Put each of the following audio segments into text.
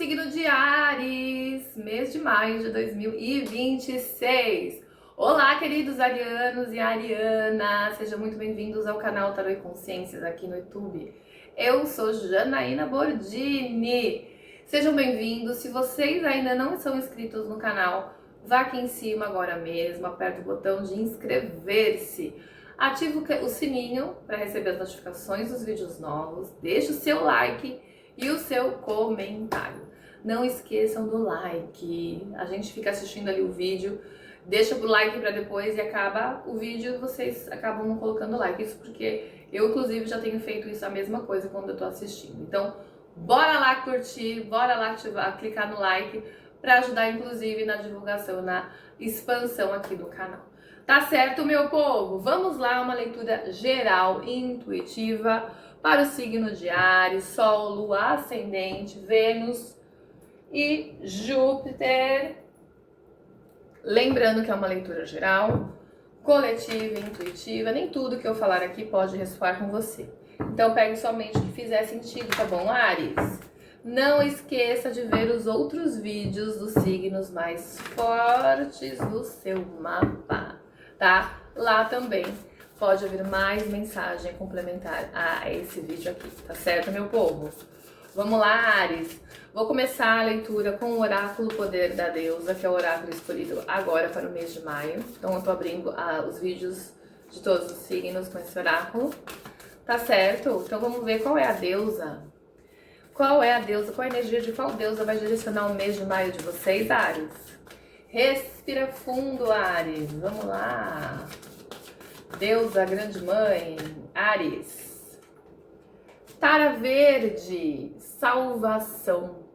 signo de Áries, mês de maio de 2026. Olá, queridos arianos e arianas, sejam muito bem-vindos ao canal Tarô e Consciências aqui no YouTube. Eu sou Janaína Bordini. Sejam bem-vindos. Se vocês ainda não são inscritos no canal, vá aqui em cima agora mesmo, aperta o botão de inscrever-se. Ative o sininho para receber as notificações dos vídeos novos, deixe o seu like e o seu comentário. Não esqueçam do like, a gente fica assistindo ali o vídeo, deixa o like para depois e acaba o vídeo e vocês acabam não colocando like. Isso porque eu, inclusive, já tenho feito isso a mesma coisa quando eu tô assistindo. Então, bora lá curtir, bora lá clicar no like para ajudar, inclusive, na divulgação, na expansão aqui do canal. Tá certo, meu povo? Vamos lá, uma leitura geral e intuitiva para o signo de Áries, Sol, Lua, Ascendente, Vênus e Júpiter. Lembrando que é uma leitura geral, coletiva e intuitiva. Nem tudo que eu falar aqui pode ressoar com você. Então pegue somente o que fizer sentido, tá bom, Áries? Não esqueça de ver os outros vídeos dos signos mais fortes do seu mapa, tá? Lá também pode haver mais mensagem complementar a esse vídeo aqui, tá certo, meu povo? Vamos lá, Áries. Vou começar a leitura com o oráculo Poder da Deusa, que é o oráculo escolhido agora para o mês de maio. Então eu tô abrindo os vídeos de todos os signos com esse oráculo, tá certo? Então vamos ver qual é a deusa. Qual é a deusa, qual a energia de qual deusa vai direcionar o mês de maio de vocês, Áries? Respira fundo, Áries. Vamos lá. Deusa Grande Mãe, Áries. Tara Verde, salvação.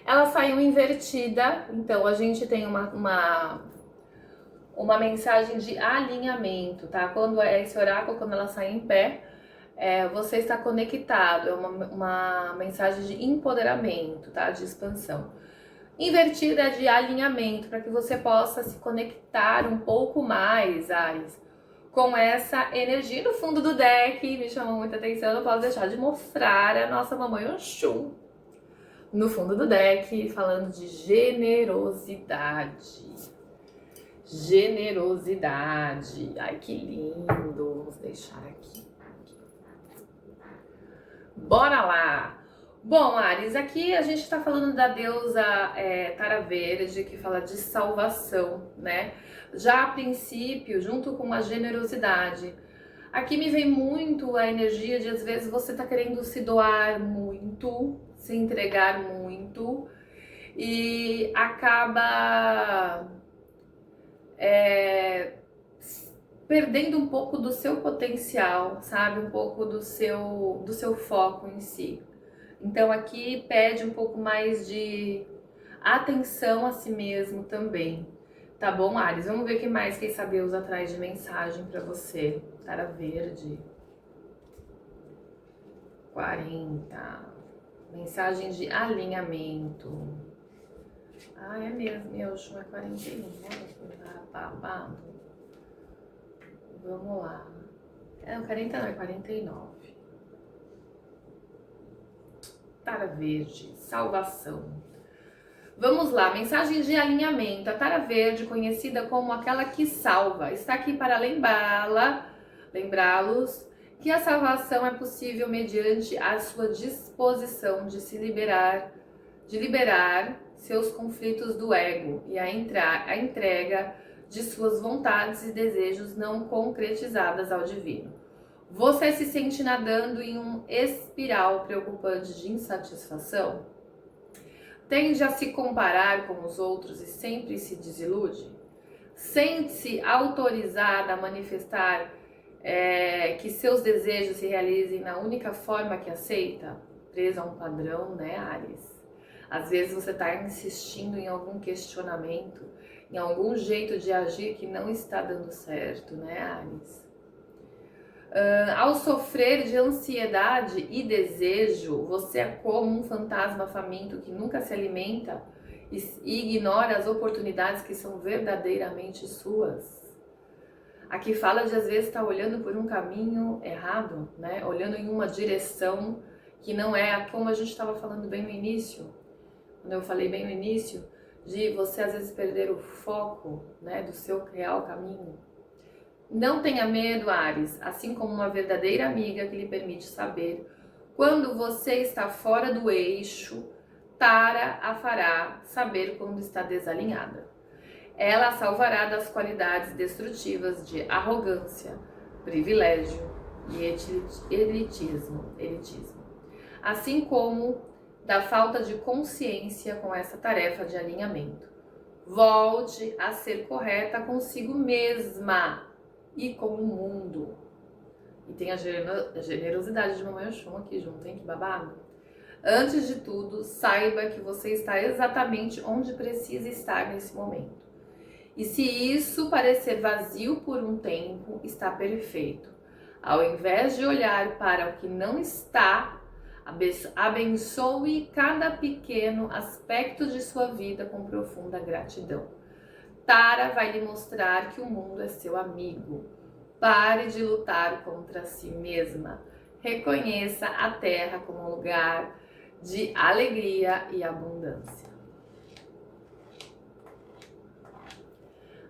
Ela saiu invertida, então a gente tem uma mensagem de alinhamento, tá? Quando é esse oráculo, quando ela sai em pé, você está conectado, é uma mensagem de empoderamento, tá? De expansão. Invertida é de alinhamento, para que você possa se conectar um pouco mais, Áries, com essa energia. No fundo do deck, me chamou muita atenção, eu não posso deixar de mostrar a nossa mamãe Oxum. No fundo do deck, falando de generosidade. Generosidade. Ai, que lindo. Vamos deixar aqui. Bora lá! Bom, Áries, aqui a gente tá falando da deusa Tara Verde, que fala de salvação, né? Já a princípio, junto com a generosidade. Aqui me vem muito a energia de, às vezes, você tá querendo se doar muito, se entregar muito, e acaba perdendo um pouco do seu potencial, sabe? Um pouco do seu foco em si. Então aqui pede um pouco mais de atenção a si mesmo também. Tá bom, Áries? Vamos ver o que mais que essa deusa traz de mensagem pra você. Tara Verde. 40. Mensagem de alinhamento. Ah, é mesmo. Meu chão é 41. Babado. Vamos lá. 40 não, é 49. Tara Verde, salvação. Vamos lá, mensagem de alinhamento. A Tara Verde, conhecida como aquela que salva, está aqui para lembrá-los que a salvação é possível mediante a sua disposição de se liberar seus conflitos do ego e a entrega de suas vontades e desejos não concretizadas ao divino. Você se sente nadando em um espiral preocupante de insatisfação? Tende a se comparar com os outros e sempre se desilude? Sente-se autorizada a manifestar que seus desejos se realizem na única forma que aceita? Presa a um padrão, né, Áries? Às vezes você está insistindo em algum questionamento, em algum jeito de agir que não está dando certo, né, Áries? Ao sofrer de ansiedade e desejo, você é como um fantasma faminto que nunca se alimenta e ignora as oportunidades que são verdadeiramente suas. Aqui fala de, às vezes, estar olhando por um caminho errado, né? Olhando em uma direção que não é como a gente estava falando bem no início. quando eu falei bem no início, de você às vezes perder o foco, né, do seu real caminho. Não tenha medo, Áries, assim como uma verdadeira amiga que lhe permite saber quando você está fora do eixo, Tara a fará saber quando está desalinhada. Ela a salvará das qualidades destrutivas de arrogância, privilégio e elitismo, assim como da falta de consciência com essa tarefa de alinhamento. Volte a ser correta consigo mesma e com o mundo. E tem a generosidade de Mamãe Oxum aqui junto, hein? Que babado. Antes de tudo, saiba que você está exatamente onde precisa estar nesse momento. E se isso parecer vazio por um tempo, está perfeito. Ao invés de olhar para o que não está, abençoe cada pequeno aspecto de sua vida com profunda gratidão. Tara vai lhe mostrar que o mundo é seu amigo. Pare de lutar contra si mesma. Reconheça a terra como um lugar de alegria e abundância.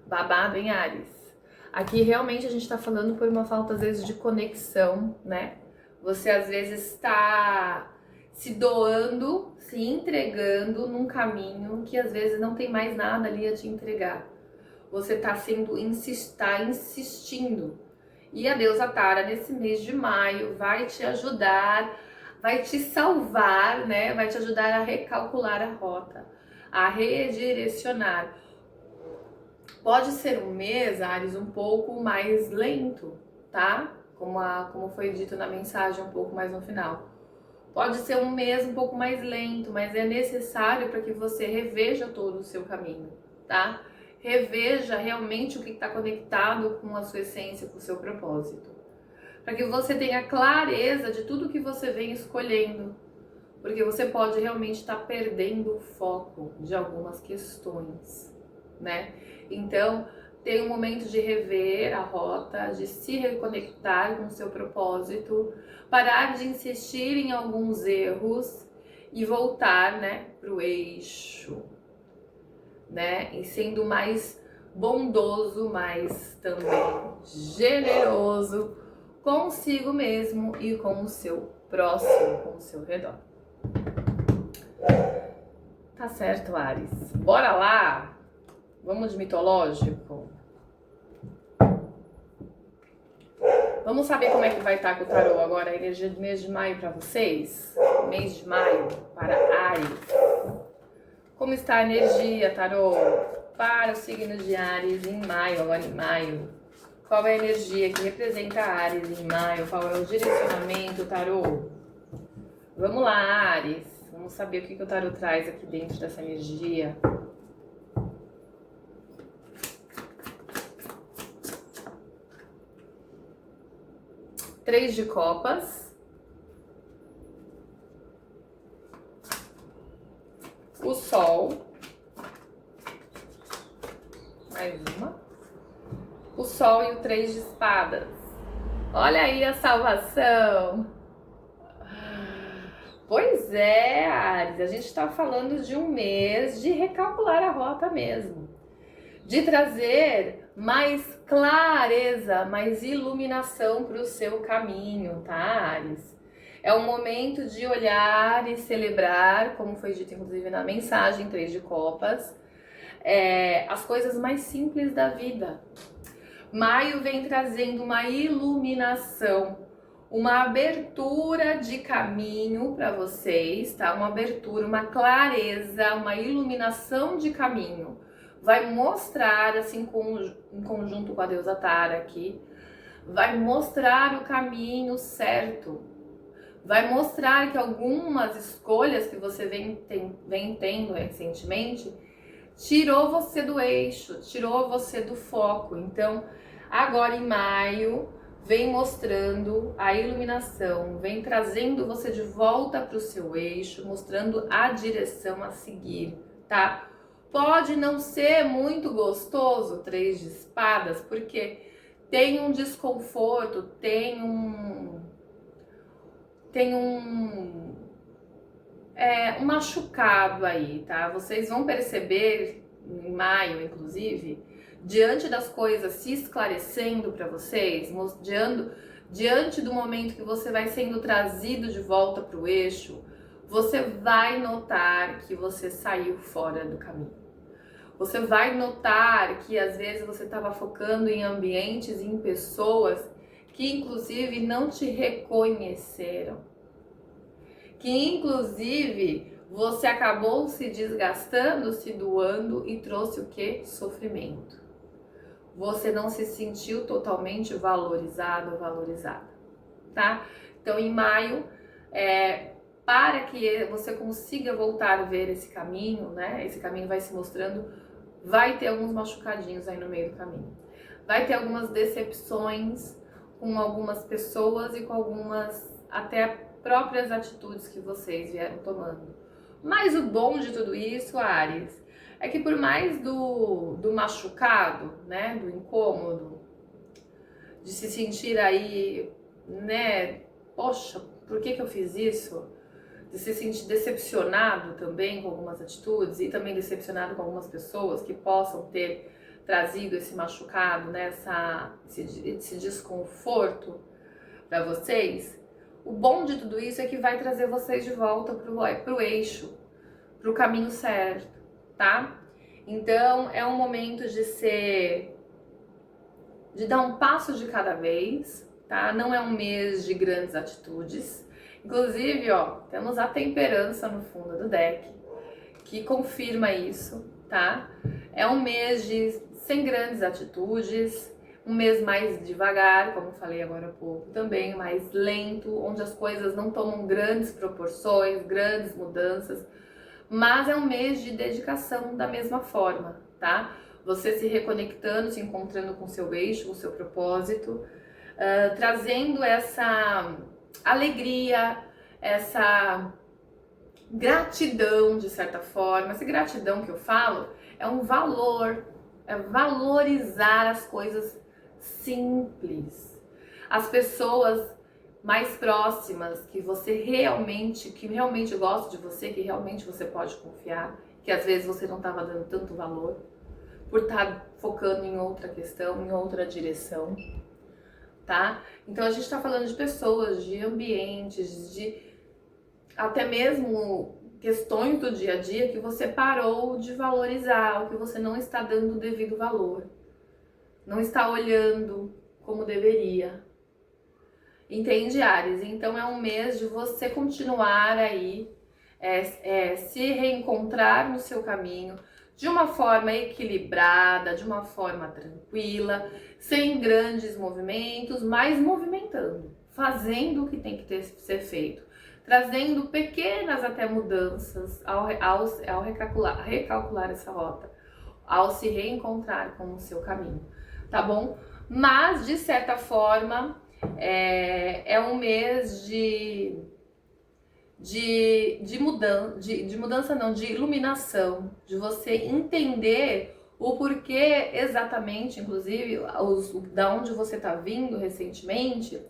Babado, hein, Áries? Aqui realmente a gente tá falando por uma falta, às vezes, de conexão, né? Você, às vezes, está se doando, se entregando num caminho que, às vezes, não tem mais nada ali a te entregar. Você tá insistindo. E a deusa Tara, nesse mês de maio, vai te ajudar, vai te salvar, né? Vai te ajudar a recalcular a rota, a redirecionar. Pode ser um mês, Áries, um pouco mais lento, tá? Como foi dito na mensagem um pouco mais no final. Pode ser um mês um pouco mais lento, mas é necessário para que você reveja todo o seu caminho, tá? Reveja realmente o que está conectado com a sua essência, com o seu propósito. Para que você tenha clareza de tudo que você vem escolhendo. Porque você pode realmente estar perdendo o foco de algumas questões, né? Então, tem um momento de rever a rota, de se reconectar com o seu propósito, parar de insistir em alguns erros e voltar, né, para o eixo, né? E sendo mais bondoso, mas também generoso consigo mesmo e com o seu próximo, com o seu redor. Tá certo, Áries. Bora lá? Vamos de mitológico? Vamos saber como é que vai estar com o tarô agora, a energia do mês de maio para vocês? Mês de maio para Áries. Como está a energia, tarô, para o signo de Áries em maio, agora em maio? Qual é a energia que representa Áries em maio? Qual é o direcionamento, tarô? Vamos lá, Áries. Vamos saber o que o tarô traz aqui dentro dessa energia. Três de copas. O sol. Mais uma. O sol e o 3 de espadas. Olha aí a salvação. Pois é, Áries, a gente está falando de um mês de recalcular a rota mesmo. De trazer mais clareza, mais iluminação para o seu caminho, tá, Áries? É um momento de olhar e celebrar, como foi dito inclusive na mensagem 3 de copas, as coisas mais simples da vida. Maio vem trazendo uma iluminação, uma abertura de caminho para vocês, tá? Uma abertura, uma clareza, uma iluminação de caminho. Vai mostrar, assim, em conjunto com a deusa Tara aqui, vai mostrar o caminho certo. Vai mostrar que algumas escolhas que você vem tendo recentemente tirou você do eixo, tirou você do foco. Então, agora em maio, vem mostrando a iluminação, vem trazendo você de volta para o seu eixo, mostrando a direção a seguir, tá? Pode não ser muito gostoso 3 de espadas, porque tem um desconforto, tem um um machucado aí, tá? Vocês vão perceber, em maio, inclusive, diante das coisas se esclarecendo para vocês, diante do momento que você vai sendo trazido de volta para o eixo, você vai notar que você saiu fora do caminho. Você vai notar que às vezes você estava focando em ambientes e em pessoas que inclusive não te reconheceram. Que inclusive você acabou se desgastando, se doando e trouxe o quê? Sofrimento. Você não se sentiu totalmente valorizado ou valorizada, tá? Então em maio, para que você consiga voltar a ver esse caminho, né? Esse caminho vai se mostrando, vai ter alguns machucadinhos aí no meio do caminho. Vai ter algumas decepções com algumas pessoas e com algumas até próprias atitudes que vocês vieram tomando. Mas o bom de tudo isso, Áries, é que por mais do machucado, né, do incômodo, de se sentir aí, né, poxa, por que eu fiz isso? De se sentir decepcionado também com algumas atitudes e também decepcionado com algumas pessoas que possam ter trazido esse machucado, né, esse desconforto para vocês. O bom de tudo isso é que vai trazer vocês de volta pro eixo, pro caminho certo, tá? Então é um momento de dar um passo de cada vez, tá? Não é um mês de grandes atitudes. Inclusive, ó, temos a temperança no fundo do deck, que confirma isso, tá? É um mês sem grandes atitudes, um mês mais devagar, como falei agora há pouco, também mais lento, onde as coisas não tomam grandes proporções, grandes mudanças, mas é um mês de dedicação da mesma forma, tá? Você se reconectando, se encontrando com o seu eixo, com o seu propósito, trazendo essa alegria, essa gratidão de certa forma. Essa gratidão que eu falo é um valor, é valorizar as coisas simples, as pessoas mais próximas que realmente gosta de você, que realmente você pode confiar, que às vezes você não estava dando tanto valor por estar focando em outra questão, em outra direção, tá? Então a gente está falando de pessoas, de ambientes, de até mesmo questões do dia a dia que você parou de valorizar, ou que você não está dando o devido valor, não está olhando como deveria. Entende, Áries? Então é um mês de você continuar aí, se reencontrar no seu caminho, de uma forma equilibrada, de uma forma tranquila, sem grandes movimentos, mas movimentando, fazendo o que tem que ser feito, trazendo pequenas até mudanças ao recalcular essa rota, ao se reencontrar com o seu caminho, tá bom? Mas, de certa forma, é um mês de mudança não, de iluminação, de você entender o porquê exatamente, inclusive, da onde você está vindo recentemente,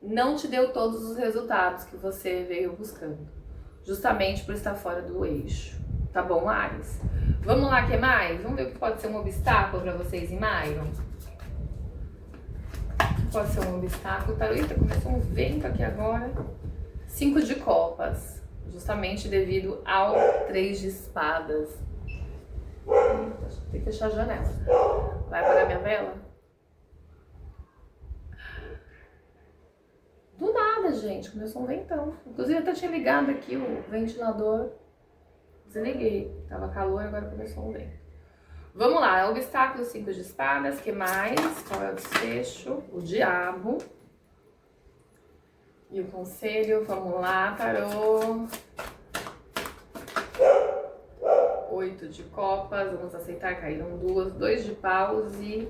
não te deu todos os resultados que você veio buscando, justamente por estar fora do eixo, tá bom, Áries? Vamos lá, o que mais? Vamos ver o que pode ser um obstáculo para vocês em maio? Pode ser um obstáculo, tá? Eita, começou um vento aqui agora. 5 de copas, justamente devido ao 3 de espadas. Tem que fechar a janela. Vai apagar minha vela? Do nada, gente, começou um ventão. Inclusive, eu até tinha ligado aqui o ventilador. Desliguei. Tava calor, agora começou um vento. Vamos lá, obstáculo 5 de espadas, que mais? Qual é o desfecho? O diabo. E o conselho, vamos lá, tarô. 8 de copas, vamos aceitar, caíram 2 de paus e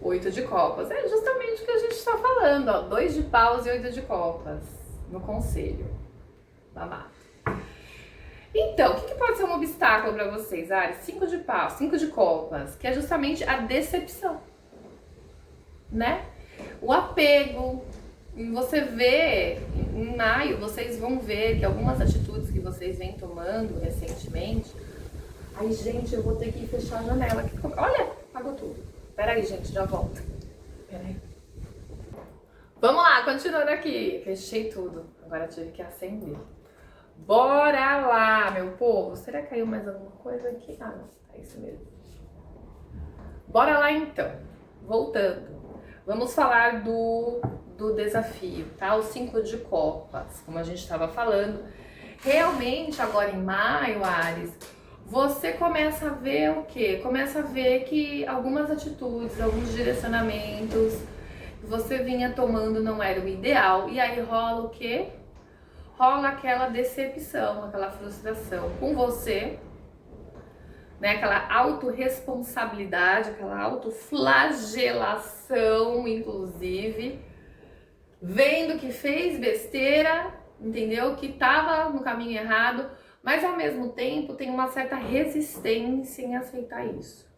8 de copas. É justamente o que a gente está falando, ó, 2 de paus e 8 de copas no conselho. Babado. Então, o que pode ser um obstáculo para vocês, Áries? 5 de paus, 5 de copas, que é justamente a decepção, né? O apego, você vê, em maio, vocês vão ver que algumas atitudes que vocês vêm tomando recentemente. Ai, gente, eu vou ter que fechar a janela. Olha, apagou tudo. Peraí, gente, já volto. Peraí. Vamos lá, continuando aqui. Fechei tudo. Agora tive que acender. Bora lá, meu povo. Será que caiu mais alguma coisa aqui? Ah, não. É isso mesmo. Bora lá, então. Voltando. Vamos falar do desafio, tá? O 5 de copas, como a gente estava falando. Realmente, agora em maio, Áries, você começa a ver o quê? Começa a ver que algumas atitudes, alguns direcionamentos que você vinha tomando não era o ideal. E aí rola o quê? Rola aquela decepção, aquela frustração com você, né? Aquela autorresponsabilidade, aquela autoflagelação, inclusive, vendo que fez besteira, entendeu? Que tava no caminho errado, mas ao mesmo tempo tem uma certa resistência em aceitar isso.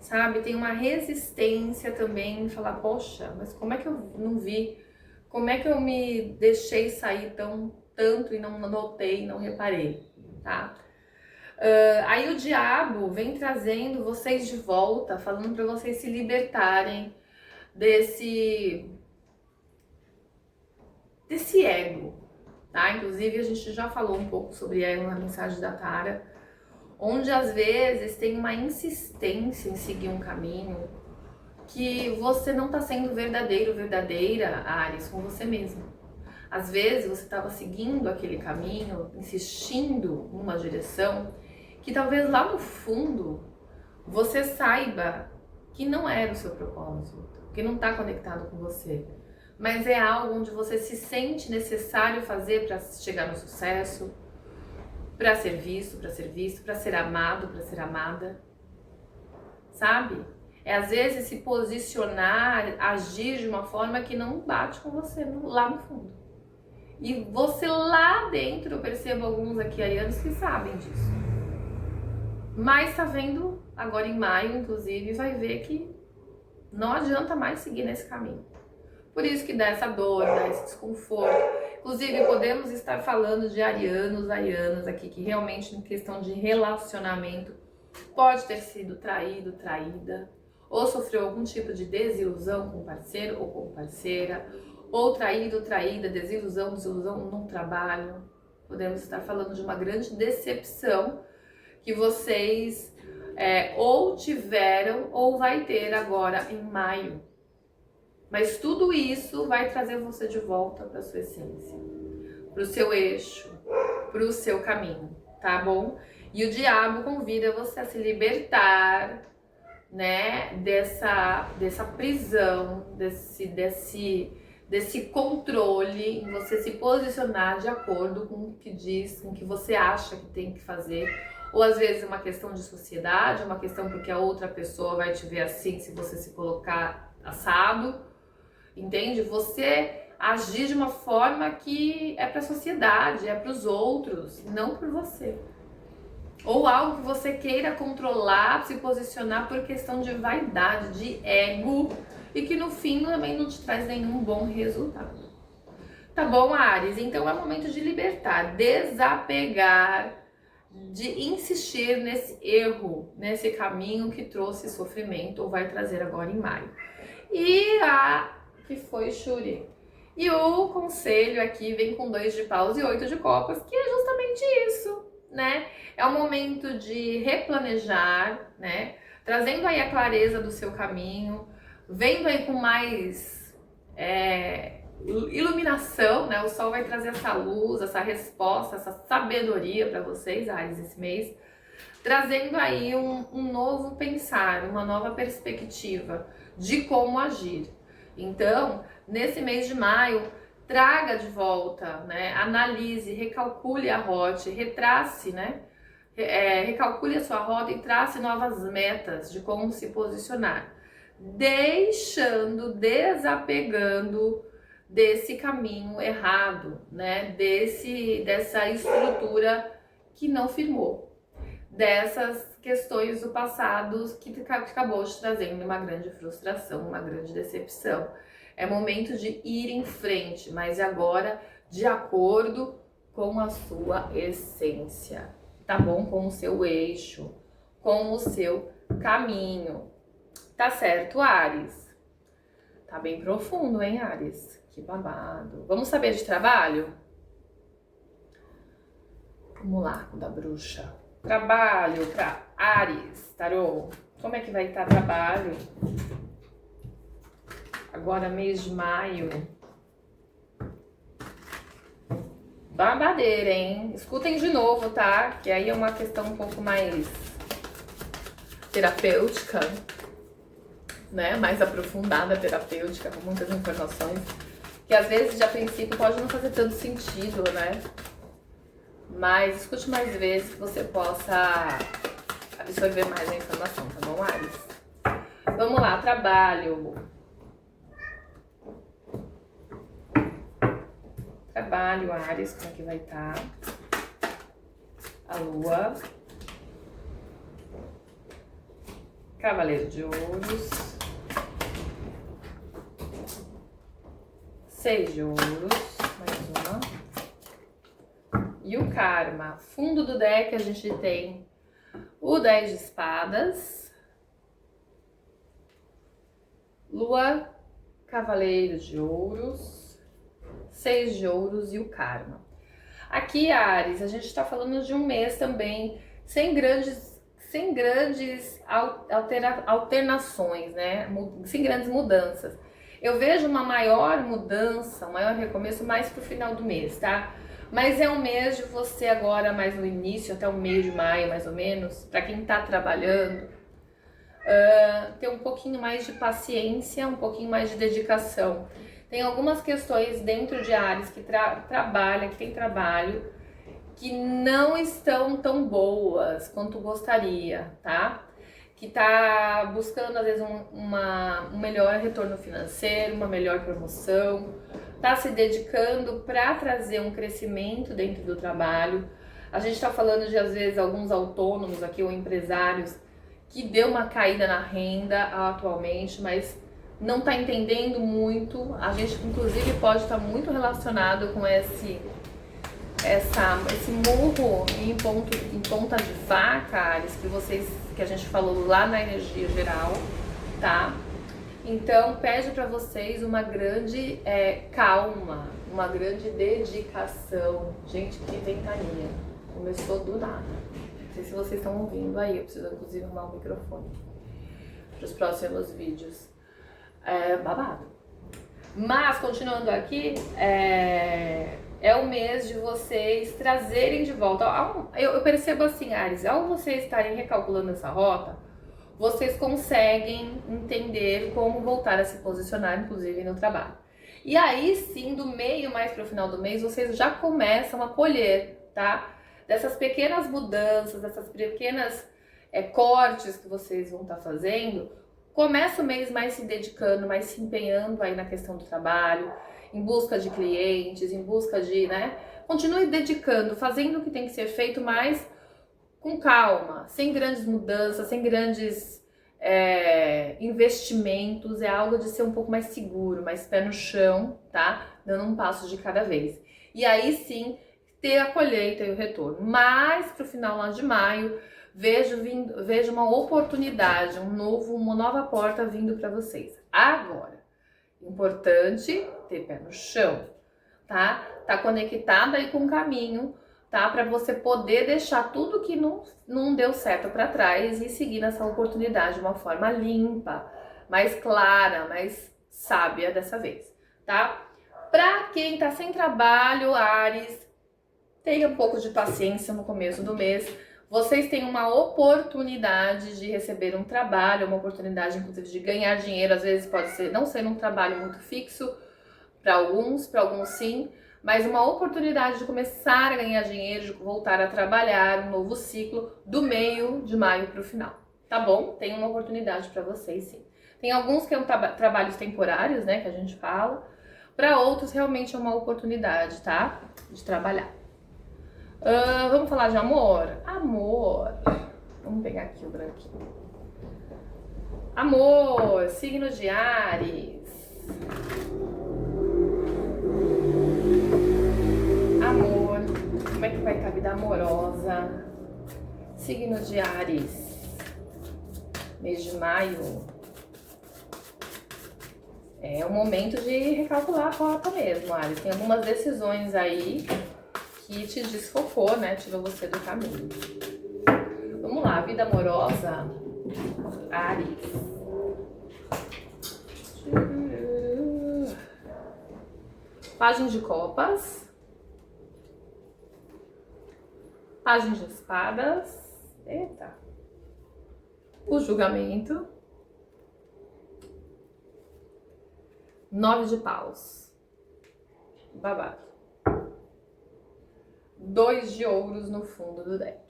Sabe? Tem uma resistência também em falar, poxa, mas como é que eu não vi? Como é que eu me deixei sair tanto e não notei, não reparei, tá? Aí o diabo vem trazendo vocês de volta, falando para vocês se libertarem desse ego, tá? Inclusive a gente já falou um pouco sobre ego na mensagem da Tara, onde às vezes tem uma insistência em seguir um caminho que você não tá sendo verdadeira, Áries, com você mesmo. Às vezes você estava seguindo aquele caminho, insistindo numa direção que talvez lá no fundo você saiba que não era o seu propósito, que não está conectado com você, mas é algo onde você se sente necessário fazer para chegar no sucesso, para ser visto, para ser amado, para ser amada, sabe? É às vezes se posicionar, agir de uma forma que não bate com você lá no fundo. E você lá dentro, eu percebo alguns aqui arianos que sabem disso. Mas tá vendo, agora em maio, inclusive, vai ver que não adianta mais seguir nesse caminho. Por isso que dá essa dor, dá esse desconforto. Inclusive, podemos estar falando de arianas aqui, que realmente, em questão de relacionamento, pode ter sido traído, traída, ou sofreu algum tipo de desilusão com parceiro ou com parceira, ou traído, traída, desilusão no trabalho. Podemos estar falando de uma grande decepção que vocês ou tiveram ou vai ter agora em maio. Mas tudo isso vai trazer você de volta para sua essência, para o seu eixo, para o seu caminho, tá bom? E o diabo convida você a se libertar, né, dessa prisão, desse controle, em você se posicionar de acordo com o que diz, com o que você acha que tem que fazer. Ou às vezes uma questão de sociedade, uma questão porque a outra pessoa vai te ver assim se você se colocar assado, entende? Você agir de uma forma que é para a sociedade, é para os outros, não por você. Ou algo que você queira controlar, se posicionar por questão de vaidade, de ego, e que no fim também não te traz nenhum bom resultado. Tá bom, Áries? Então é o momento de libertar, desapegar, de insistir nesse erro, nesse caminho que trouxe sofrimento ou vai trazer agora em maio. E a que foi Shuri. E o conselho aqui vem com 2 de paus e 8 de copas, que é justamente isso, né? É o momento de replanejar, né? Trazendo aí a clareza do seu caminho, vendo aí com mais iluminação, né? O sol vai trazer essa luz, essa resposta, essa sabedoria para vocês, Áries, esse mês, trazendo aí um novo pensar, uma nova perspectiva de como agir. Então, nesse mês de maio, traga de volta, né? Analise, recalcule a rota, retrace, né? Recalcule a sua rota e trace novas metas de como se posicionar, desapegando desse caminho errado, né? Dessa estrutura que não firmou, dessas questões do passado que acabou te trazendo uma grande frustração, uma grande decepção. É momento de ir em frente, mas agora de acordo com a sua essência, tá bom? Com o seu eixo, com o seu caminho. Tá certo, Áries? Tá bem profundo, hein, Áries? Que babado. Vamos saber de trabalho? Vamos lá, da bruxa. Trabalho para Áries, tarô. Como é que vai estar trabalho? Agora, mês de maio. Babadeira, hein? Escutem de novo, tá? Que aí é uma questão um pouco mais terapêutica, né? Mais aprofundada, terapêutica, com muitas informações. Que às vezes, de a princípio, pode não fazer tanto sentido, né? Mas escute mais vezes que você possa absorver mais a informação, tá bom, Áries? Vamos lá, trabalho. Trabalho, Áries, como é que vai estar? A Lua. Cavaleiro de Ouros. 6 de Ouros. Mais uma. E o Karma. Fundo do deck a gente tem o 10 de Espadas. Lua, Cavaleiro de Ouros. 6 de Ouros e o Karma. Aqui, Áries, a gente está falando de um mês também sem grandes alternações, né? Sem grandes mudanças. Eu vejo uma maior mudança, um maior recomeço mais pro final do mês, tá? Mas é um mês de você agora, mais no início, até o mês de maio, mais ou menos, para quem tá trabalhando, ter um pouquinho mais de paciência, um pouquinho mais de dedicação. Tem algumas questões dentro de Áries que que tem trabalho, que não estão tão boas quanto gostaria, tá? Que tá buscando, às vezes, um melhor retorno financeiro, uma melhor promoção, tá se dedicando para trazer um crescimento dentro do trabalho. A gente tá falando de, às vezes, alguns autônomos aqui ou empresários que deu uma caída na renda atualmente, mas não tá entendendo muito. A gente, inclusive, pode estar muito relacionado com esse murro em ponta de faca, Áries, que a gente falou lá na energia geral, tá? Então, pede para vocês uma grande calma, uma grande dedicação. Gente, que ventania. Começou do nada. Não sei se vocês estão ouvindo aí, eu preciso inclusive arrumar o microfone para os próximos vídeos. Babado. Mas, continuando aqui, é o mês de vocês trazerem de volta. Eu percebo assim, Áries, ao vocês estarem recalculando essa rota, vocês conseguem entender como voltar a se posicionar, inclusive no trabalho. E aí sim, do meio mais para o final do mês, vocês já começam a colher, tá? Dessas pequenas mudanças, dessas pequenas cortes que vocês vão estar fazendo, começa o mês mais se dedicando, mais se empenhando aí na questão do trabalho, em busca de clientes, em busca de, né? Continue dedicando, fazendo o que tem que ser feito, mas com calma, sem grandes mudanças, sem grandes investimentos. É algo de ser um pouco mais seguro, mais pé no chão, tá? Dando um passo de cada vez. E aí sim, ter a colheita e o retorno. Mas pro final lá de maio, vejo uma oportunidade, uma nova porta vindo para vocês. Agora, importante ter pé no chão, tá? Tá conectada aí com o caminho, tá? Para você poder deixar tudo que não deu certo para trás e seguir nessa oportunidade de uma forma limpa, mais clara, mais sábia dessa vez, tá? Para quem tá sem trabalho, Áries, tenha um pouco de paciência no começo do mês. Vocês têm uma oportunidade de receber um trabalho, uma oportunidade, inclusive, de ganhar dinheiro. Às vezes pode ser não ser um trabalho muito fixo para alguns sim, mas uma oportunidade de começar a ganhar dinheiro, de voltar a trabalhar, um novo ciclo do meio de maio para o final, tá bom? Tem uma oportunidade para vocês, sim. Tem alguns que são trabalhos temporários, né, que a gente fala. Para outros, realmente é uma oportunidade, tá? De trabalhar. Vamos falar de amor? Amor. Vamos pegar aqui o branquinho. Amor, signo de Áries. Amor. Como é que vai estar a vida amorosa? Signo de Áries. Mês de maio. É o momento de recalcular a rota mesmo, Áries. Tem algumas decisões aí que te desfocou, né? Tirou você do caminho. Vamos lá, vida amorosa. Áries. Página de copas. Página de espadas. Eita. O julgamento. 9 de paus. Babado. 2 de ouros no fundo do deck.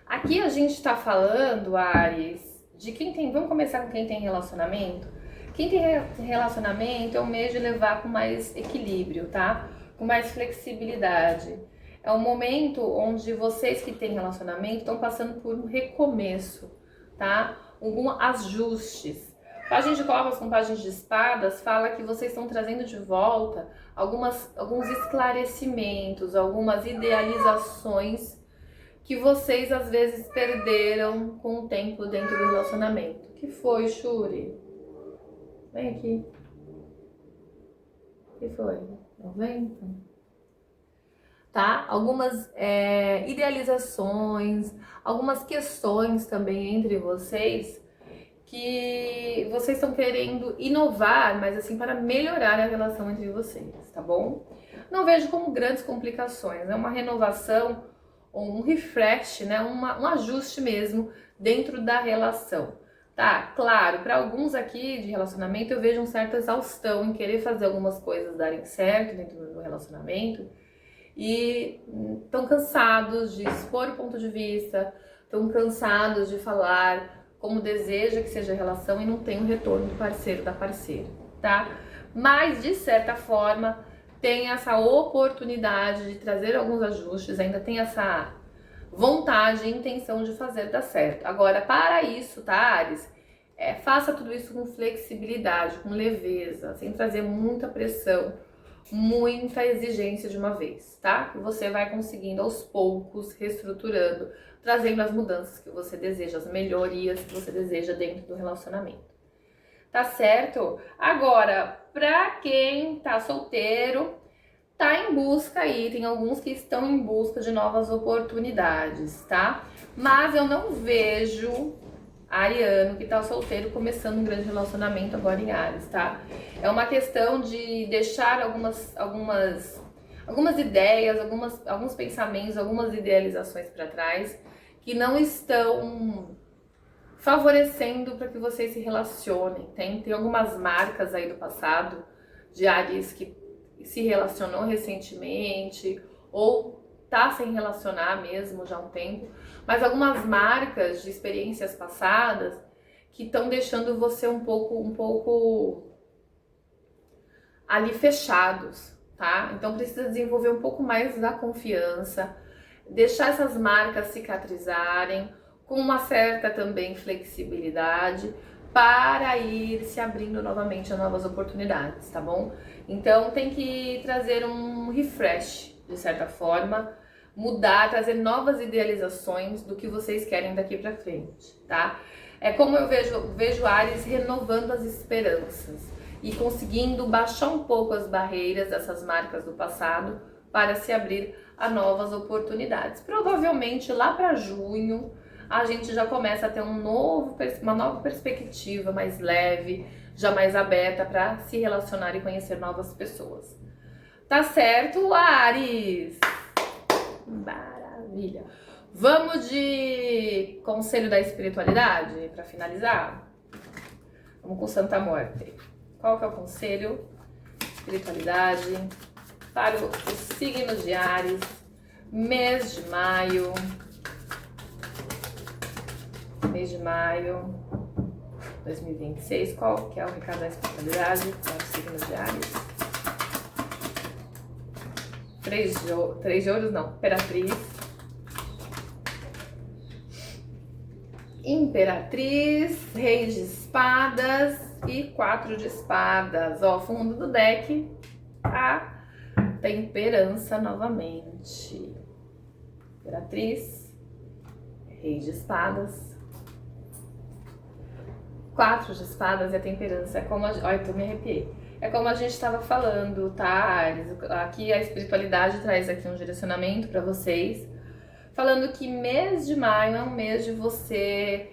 Aqui a gente tá falando, Áries, de quem tem... Vamos começar com quem tem relacionamento? Quem tem relacionamento é um mês de levar com mais equilíbrio, tá? Com mais flexibilidade. É um momento onde vocês que têm relacionamento estão passando por um recomeço, tá? Alguns ajustes. Página de copas com página de espadas fala que vocês estão trazendo de volta alguns esclarecimentos, algumas idealizações que vocês às vezes perderam com o tempo dentro do relacionamento. O que foi, Shuri? Vem aqui. O que foi? O vento? Tá? Algumas idealizações, algumas questões também entre vocês que vocês estão querendo inovar, mas assim, para melhorar a relação entre vocês, tá bom? Não vejo como grandes complicações, é uma renovação, ou um refresh, né? Um ajuste mesmo dentro da relação, tá? Claro, para alguns aqui de relacionamento eu vejo uma certa exaustão em querer fazer algumas coisas darem certo dentro do relacionamento e estão cansados de expor o ponto de vista, estão cansados de falar como deseja que seja a relação e não tem o retorno do parceiro, da parceira, tá? Mas, de certa forma, tem essa oportunidade de trazer alguns ajustes, ainda tem essa vontade e intenção de fazer dar certo. Agora, para isso, tá, Áries? Faça tudo isso com flexibilidade, com leveza, sem trazer muita pressão, muita exigência de uma vez, tá? E você vai conseguindo aos poucos, reestruturando, trazendo as mudanças que você deseja, as melhorias que você deseja dentro do relacionamento. Tá certo? Agora, pra quem tá solteiro, tá em busca aí, tem alguns que estão em busca de novas oportunidades, tá? Mas eu não vejo ariano que tá solteiro começando um grande relacionamento agora em Áries, tá? É uma questão de deixar algumas ideias, alguns pensamentos, algumas idealizações para trás que não estão favorecendo para que vocês se relacionem. Tem algumas marcas aí do passado de Áries que se relacionou recentemente ou tá sem relacionar mesmo já há um tempo, mas algumas marcas de experiências passadas que estão deixando você um pouco ali fechados, tá? Então precisa desenvolver um pouco mais da confiança, deixar essas marcas cicatrizarem com uma certa também flexibilidade para ir se abrindo novamente a novas oportunidades, tá bom? Então tem que trazer um refresh, de certa forma, mudar, trazer novas idealizações do que vocês querem daqui para frente, tá? É como eu vejo Áries renovando as esperanças e conseguindo baixar um pouco as barreiras dessas marcas do passado para se abrir a novas oportunidades. Provavelmente lá para junho a gente já começa a ter uma nova perspectiva mais leve, já mais aberta para se relacionar e conhecer novas pessoas. Tá certo, Áries? Maravilha! Vamos de conselho da espiritualidade para finalizar? Vamos com Santa Morte. Qual que é o conselho? Espiritualidade para o signo de Áries, mês de maio. Mês de maio 2026. Qual que é o recado da espiritualidade para o signo de Áries? Três de ouros não, Imperatriz, Rei de Espadas e 4 de espadas. Ó, fundo do deck, a temperança novamente. Imperatriz, rei de espadas, 4 de espadas e a temperança. É como olha, eu me arrepiei. É como a gente estava falando, tá, Ares? Aqui a espiritualidade traz aqui um direcionamento para vocês, falando que mês de maio é um mês de você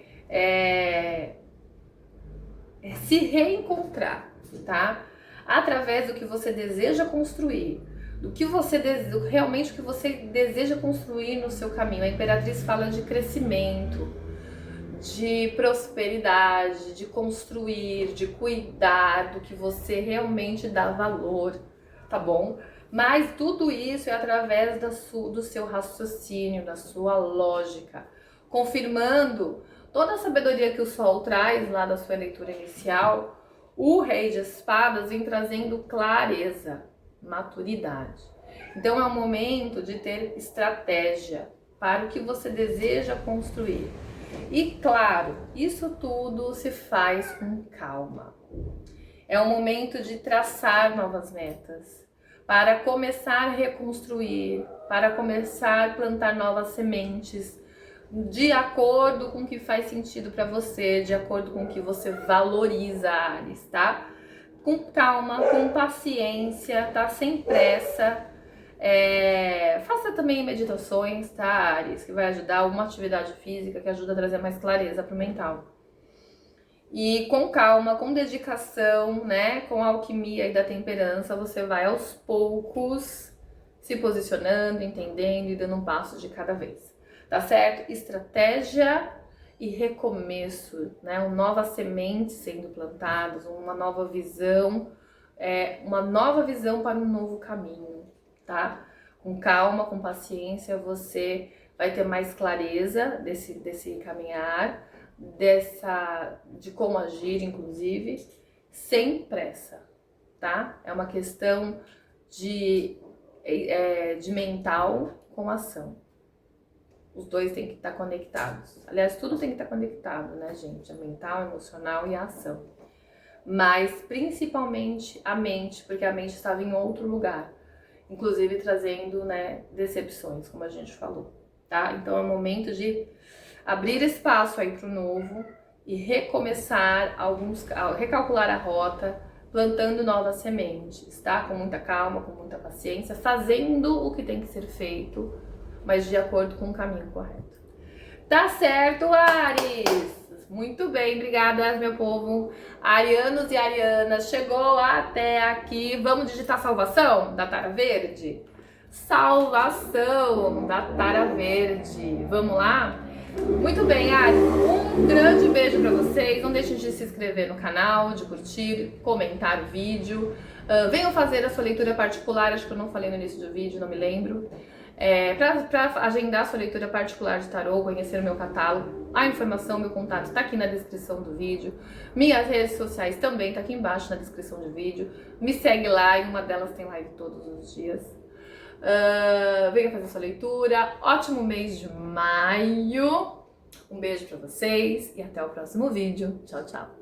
se reencontrar, tá? Através do que você deseja construir, do que você realmente o que você deseja construir no seu caminho. A Imperatriz fala de crescimento, de prosperidade, de construir, de cuidar do que você realmente dá valor, tá bom? Mas tudo isso é através do seu raciocínio, da sua lógica, confirmando toda a sabedoria que o Sol traz lá da sua leitura inicial. O Rei de Espadas vem trazendo clareza, maturidade. Então é um momento de ter estratégia para o que você deseja construir. E claro, isso tudo se faz com calma. É um momento de traçar novas metas, para começar a reconstruir, para começar a plantar novas sementes, de acordo com o que faz sentido para você, de acordo com o que você valoriza, Ares, tá? Com calma, com paciência, tá? Sem pressa. Faça também meditações, tá, Ares? Que vai ajudar, uma atividade física que ajuda a trazer mais clareza pro mental. E com calma, com dedicação, né? Com a alquimia e da temperança, você vai aos poucos se posicionando, entendendo e dando um passo de cada vez. Tá certo? Estratégia e recomeço, né? Uma nova semente sendo plantadas, uma nova visão, para um novo caminho, tá? Com calma, com paciência, você vai ter mais clareza desse caminhar, de como agir, inclusive, sem pressa, tá? É uma questão de mental com ação. Os dois têm que estar conectados. Aliás, tudo tem que estar conectado, né, gente? A mental, a emocional e a ação. Mas, principalmente, a mente, porque a mente estava em outro lugar. Inclusive, trazendo, né, decepções, como a gente falou, tá? Então, é o momento de abrir espaço aí para o novo e recomeçar recalcular a rota, plantando novas sementes, tá? Com muita calma, com muita paciência, fazendo o que tem que ser feito, mas de acordo com o caminho correto. Tá certo, Ares? Muito bem, obrigada, meu povo. Arianos e arianas, chegou até aqui. Vamos digitar salvação da Tara Verde? Salvação da Tara Verde. Vamos lá? Muito bem, Ares. Um grande beijo pra vocês. Não deixem de se inscrever no canal, de curtir, comentar o vídeo. Venham fazer a sua leitura particular. Acho que eu não falei no início do vídeo, não me lembro. Para agendar sua leitura particular de tarô, conhecer o meu catálogo, a informação, meu contato está aqui na descrição do vídeo. Minhas redes sociais também está aqui embaixo na descrição do vídeo. Me segue lá, e uma delas tem live todos os dias. Venha fazer sua leitura. Ótimo mês de maio. Um beijo para vocês e até o próximo vídeo. Tchau, tchau.